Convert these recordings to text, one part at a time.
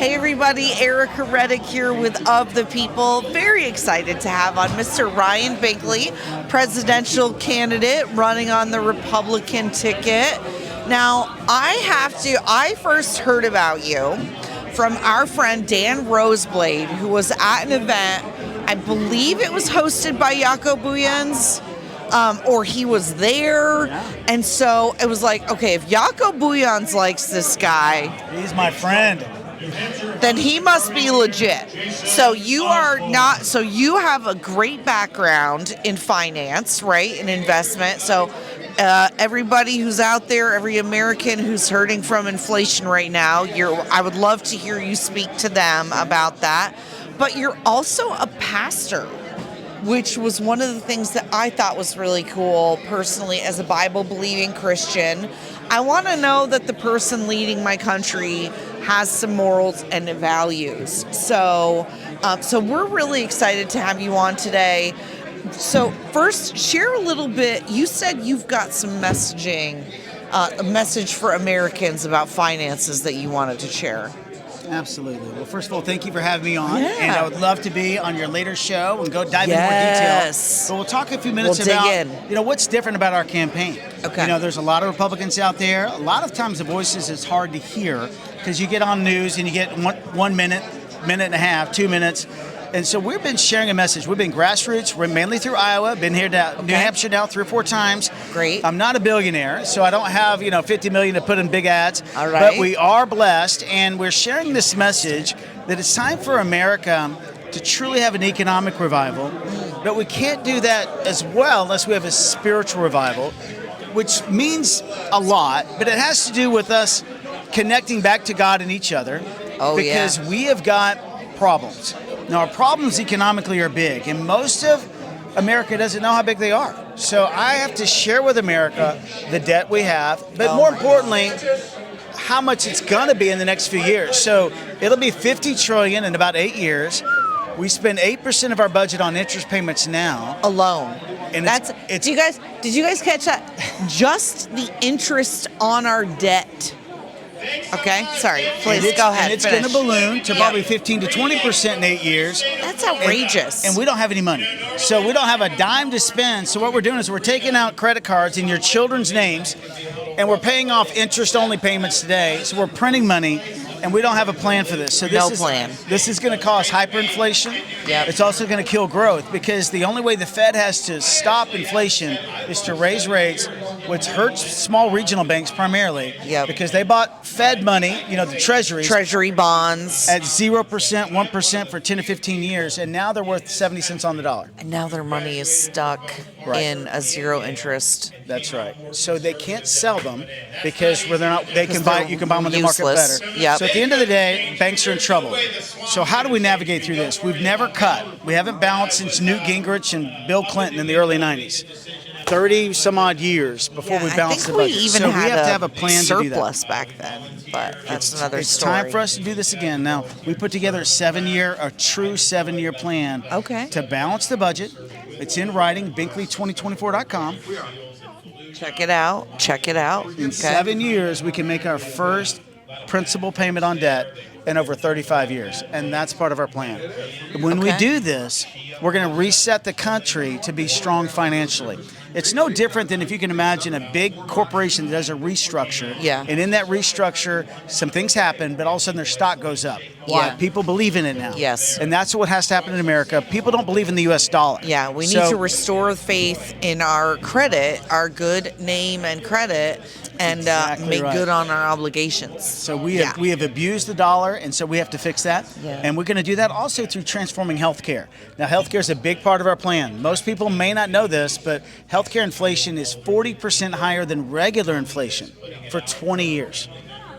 Hey everybody, Ericka Redic here with Of the People. Very excited to have on Mr. Ryan Brinkley, presidential candidate running on the Republican ticket. Now, I first heard about you from our friend Dan Roseblade, who was at an event, I believe it was hosted by Jaco Booyens, or he was there. Yeah. And so it was like, okay, if Jaco Booyens likes this guy, He's my friend. then he must be legit. So you have a great background in finance, right? In investment. So everybody who's out there, every American who's hurting from inflation right now, I would love to hear you speak to them about that. But you're also a pastor, which was one of the things that I thought was really cool personally as a Bible-believing Christian. I want to know that the person leading my country has some morals and values. So we're really excited to have you on today. So first, share a little bit. You said you've got some messaging, a message for Americans about finances that you wanted to share. Absolutely. Well, first of all, thank you for having me on. Yeah. And I would love to be on your later show and dive into more Yes. detail. But we'll talk a few minutes We'll dig about in. What's different about our campaign. Okay. There's a lot of Republicans out there. A lot of times the voices is hard to hear because you get on news and you get one minute, minute and a half, 2 minutes. And so we've been sharing a message. We've been grassroots. We're mainly through Iowa. Been here to New Hampshire now 3 or 4 times. Great. I'm not a billionaire, so I don't have 50 million to put in big ads. All right. But we are blessed, and we're sharing this message that it's time for America to truly have an economic revival. But we can't do that as well unless we have a spiritual revival, which means a lot. But it has to do with us connecting back to God and each other. Oh, because we have got problems. Now, our problems economically are big, and most of America doesn't know how big they are. So I have to share with America the debt we have, but more importantly, how much it's going to be in the next few years. So it'll be $50 trillion in about 8 years. We spend 8% of our budget on interest payments now. Alone. And Did you guys catch that? Just the interest on our debt. Okay, sorry. Please go ahead. And it's going to balloon to probably 15 to 20% in 8 years. That's outrageous. And we don't have any money. So we don't have a dime to spend. So what we're doing is we're taking out credit cards in your children's names, and we're paying off interest-only payments today. So we're printing money, and we don't have a plan for this. So this is going to cause hyperinflation. Yep. It's also going to kill growth because the only way the Fed has to stop inflation is to raise rates, which hurts small regional banks primarily. Yep. Because they bought Fed money, the treasuries. Treasury bonds. At 0%, 1% for 10 to 15 years, and now they're worth 70 cents on the dollar. And now their money is stuck in a zero interest. That's right. So they can't sell them because you can buy them on the market useless. better. Yep. So at the end of the day, banks are in trouble. So how do we navigate through this? We've never cut. We haven't balanced since Newt Gingrich and Bill Clinton in the early 90s. 30 some odd years before we balanced the budget. I think we even so had we have to have a plan to do that. surplus back then, but that's another story. It's time for us to do this again. Now, we put together a true 7-year plan to balance the budget. It's in writing, Binkley2024.com. Check it out. In 7 years, we can make our first principal payment on debt in over 35 years, and that's part of our plan. When we do this, we're going to reset the country to be strong financially. It's no different than if you can imagine a big corporation that does a restructure, and in that restructure, some things happen, but all of a sudden their stock goes up. Why? Yeah. People believe in it now. Yes. And that's what has to happen in America. People don't believe in the U.S. dollar. Yeah, we need to restore faith in our credit, our good name and credit, and make good on our obligations. So we have abused the dollar, and so we have to fix that. Yeah. And we're going to do that also through transforming healthcare. Now, healthcare is a big part of our plan. Most people may not know this, but healthcare inflation is 40% higher than regular inflation for 20 years.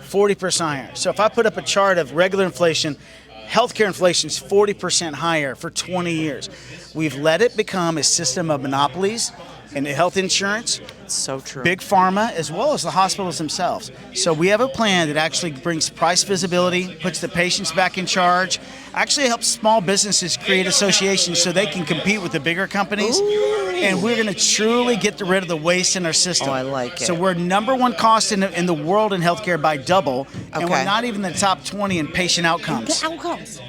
40% higher. So if I put up a chart of regular inflation, healthcare inflation is 40% higher for 20 years. We've let it become a system of monopolies in health insurance, so true. Big pharma, as well as the hospitals themselves. So we have a plan that actually brings price visibility, puts the patients back in charge, actually helps small businesses create associations so they can compete with the bigger companies. Ooh. And we're going to truly get rid of the waste in our system. Oh, I like it. So we're number one cost in the world in healthcare by double, and Okay. we're not even in the top 20 in patient outcomes. Outcomes.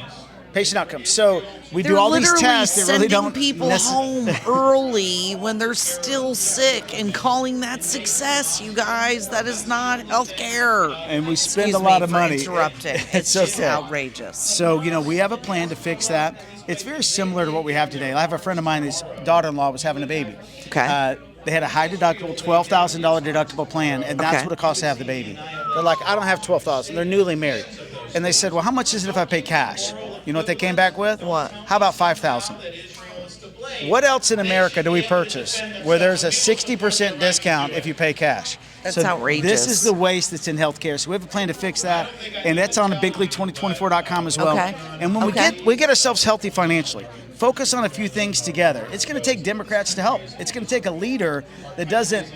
Patient outcomes. So we They're do all these literally tests that really sending don't people home early when they're still sick and calling that success. You guys, that is not healthcare. And we spend Excuse a lot me of for money. Interrupting. It's just okay. outrageous. So, we have a plan to fix that. It's very similar to what we have today. I have a friend of mine, his daughter-in-law was having a baby. Okay. They had a high deductible, $12,000 deductible plan, and that's Okay. what it costs to have the baby. They're like, I don't have $12,000. They're newly married. And they said, well, how much is it if I pay cash? You know what they came back with? What? How about $5,000? What else in America do we purchase where there's a 60% discount if you pay cash? That's outrageous. This is the waste that's in healthcare. So we have a plan to fix that, and that's on Binkley2024.com as well. Okay. And when Okay. we get ourselves healthy financially, focus on a few things together. It's going to take Democrats to help. It's going to take a leader that doesn't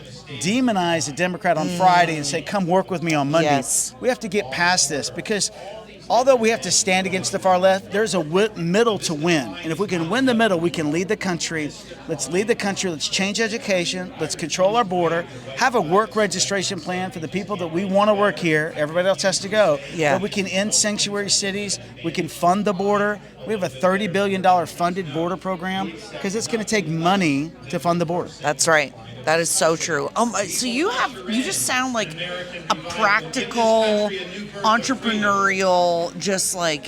demonize a Democrat on Friday and say, come work with me on Monday. Yes. We have to get past this because although we have to stand against the far left, there's a middle to win. And if we can win the middle, we can lead the country. Let's lead the country. Let's change education. Let's control our border. Have a work registration plan for the people that we want to work here. Everybody else has to go. Yeah. But we can end sanctuary cities. We can fund the border. We have a $30 billion funded border program because it's going to take money to fund the border. That's right. That is so true. So you just sound like a practical, entrepreneurial, just like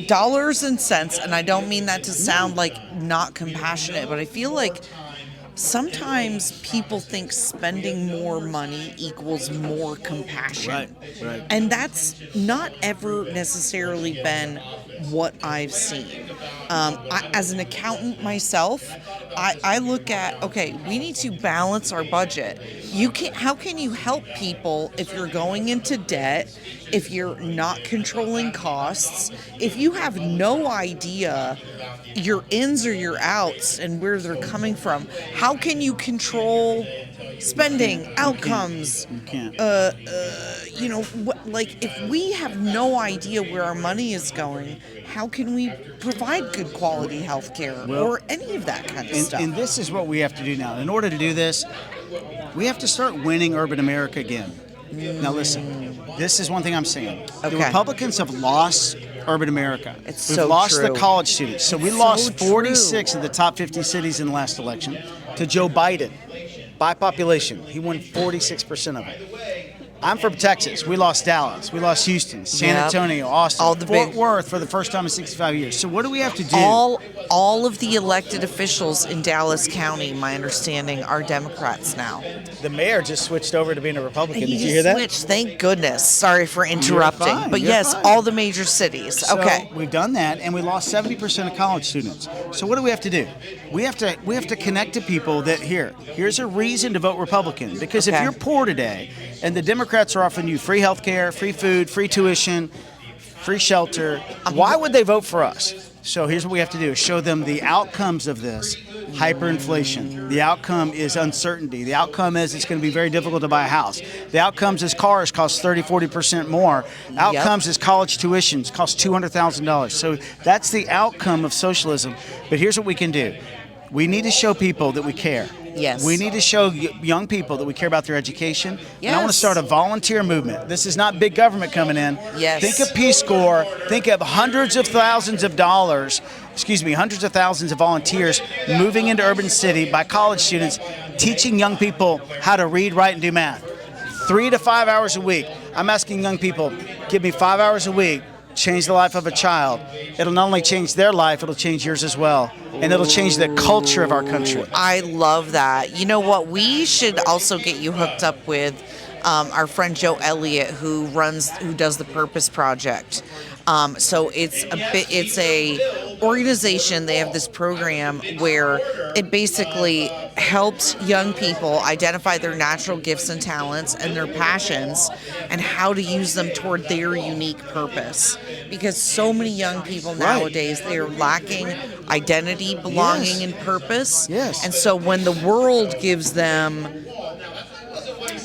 dollars and cents. And I don't mean that to sound like not compassionate, but I feel like sometimes people think spending more money equals more compassion. Right. And that's not ever necessarily been what I've seen. As an accountant myself, I look at, okay, we need to balance our budget. How can you help people if you're going into debt, if you're not controlling costs, if you have no idea your ins or your outs and where they're coming from? How can you control spending, outcomes? You can't. If we have no idea where our money is going, how can we provide good quality health care or any of that kind of stuff? And this is what we have to do now. In order to do this, we have to start winning urban America again. Now listen, this is one thing I'm saying. Okay. The Republicans have lost urban America. We've so lost true. the college students. So we It's lost so 46 true. of the top 50 cities in the last election to Joe Biden. By population, he won 46% of it. I'm from Texas. We lost Dallas. We lost Houston, San Yep. Antonio, Austin, All the Fort big- Worth for the first time in 65 years. So what do we have to do? All of the elected officials in Dallas County, my understanding, are Democrats now. The mayor just switched over to being a Republican. Did He you hear that? switched. Thank goodness. Sorry for interrupting. fine. But You're yes, fine. all the major cities. So Okay. we've done that, and we lost 70% of college students. So what do we have to do? We have to connect to people that here's a reason to vote Republican. Because if Okay. you're poor today, and the Democrats are offering you free health care, free food, free tuition, free shelter, why would they vote for us? So here's what we have to do: show them the outcomes of this. Hyperinflation. The outcome is uncertainty. The outcome is it's going to be very difficult to buy a house. The outcomes is cars cost 30-40% more. Outcomes is college tuitions cost $200,000. So that's the outcome of socialism. But here's what we can do. We need to show people that we care. Yes. We need to show young people that we care about their education. And I want to Yes. start a volunteer movement. This is not big government coming in. Yes. Think of Peace Corps. Think of hundreds of thousands of volunteers moving into urban city by college students, teaching young people how to read, write, and do math. 3 to 5 hours a week. I'm asking young people, give me 5 hours a week, change the life of a child. It'll not only change their life, it'll change yours as well. And it'll change the culture of our country. I love that. You know what? We should also get you hooked up with our friend Joe Elliott, who does the Purpose Project. So it's a organization. They have this program where it basically helps young people identify their natural gifts and talents and their passions and how to use them toward their unique purpose. Because so many young people nowadays, they're lacking identity, belonging, Yes. and purpose. Yes. And so when the world gives them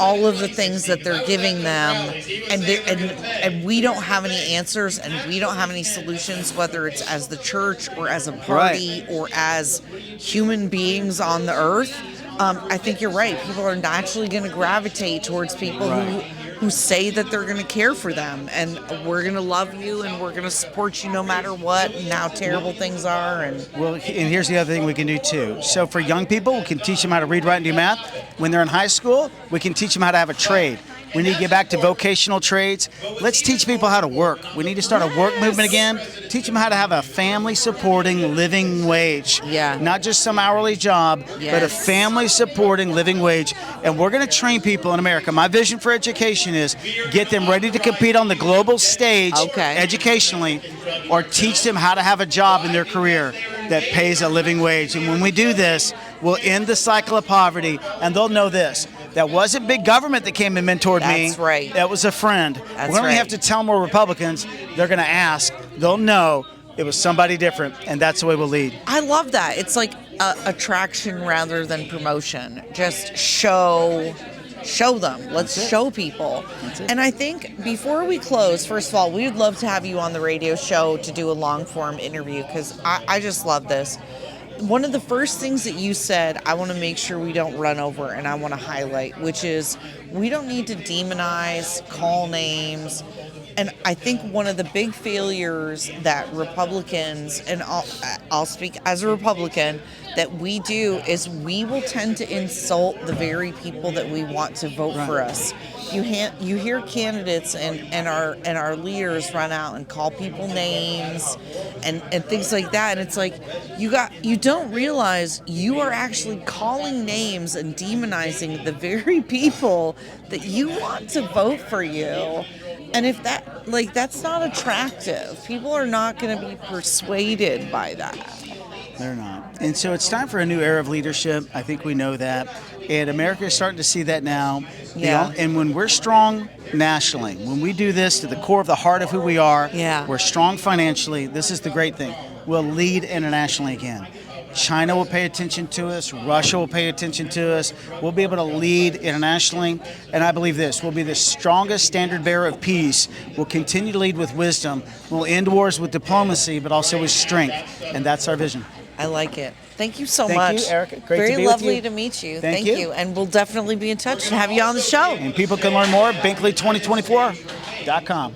all of the things that they're giving them, and we don't have any answers, and we don't have any solutions, whether it's as the church or as a party or as human beings on the earth. I think you're right. People are naturally going to gravitate towards people who say that they're going to care for them, and we're going to love you, and we're going to support you no matter what, and how terrible things are. And here's the other thing we can do too. So for young people, we can teach them how to read, write, and do math. When they're in high school, we can teach them how to have a trade. We need to get back to vocational trades. Let's teach people how to work. We need to start a work movement again. Teach them how to have a family-supporting living wage. Yeah. Not just some hourly job, but a family-supporting living wage. And we're going to train people in America. My vision for education is get them ready to compete on the global stage educationally, or teach them how to have a job in their career that pays a living wage. And when we do this, we'll end the cycle of poverty, and they'll know this. That wasn't big government that came and mentored me. That's right. That was a friend. We don't have to tell more Republicans. They're going to ask. They'll know it was somebody different, and that's the way we'll lead. I love that. It's like attraction rather than promotion. Just show them. Let's show people. And I think before we close, first of all, we would love to have you on the radio show to do a long-form interview, because I just love this. One of the first things that you said, I want to make sure we don't run over, and I want to highlight, which is we don't need to demonize, call names. And I think one of the big failures that Republicans, and I'll speak as a Republican, that we do is we will tend to insult the very people that we want to vote for us. You hear candidates and our leaders run out and call people names and things like that, and it's like you don't realize you are actually calling names and demonizing the very people that you want to vote for you. And if that's not attractive, people are not going to be persuaded by that. They're not. And so it's time for a new era of leadership. I think we know that. And America is starting to see that now. Yeah. And when we're strong nationally, when we do this to the core of the heart of who we are, we're strong financially. This is the great thing. We'll lead internationally again. China will pay attention to us. Russia will pay attention to us. We'll be able to lead internationally. And I believe this. We'll be the strongest standard bearer of peace. We'll continue to lead with wisdom. We'll end wars with diplomacy, but also with strength. And that's our vision. I like it. Thank you so much. Thank you, Ericka. Great to be with you. Very lovely to meet you. Thank you. And we'll definitely be in touch and have you on the show. And people can learn more at Binkley2024.com.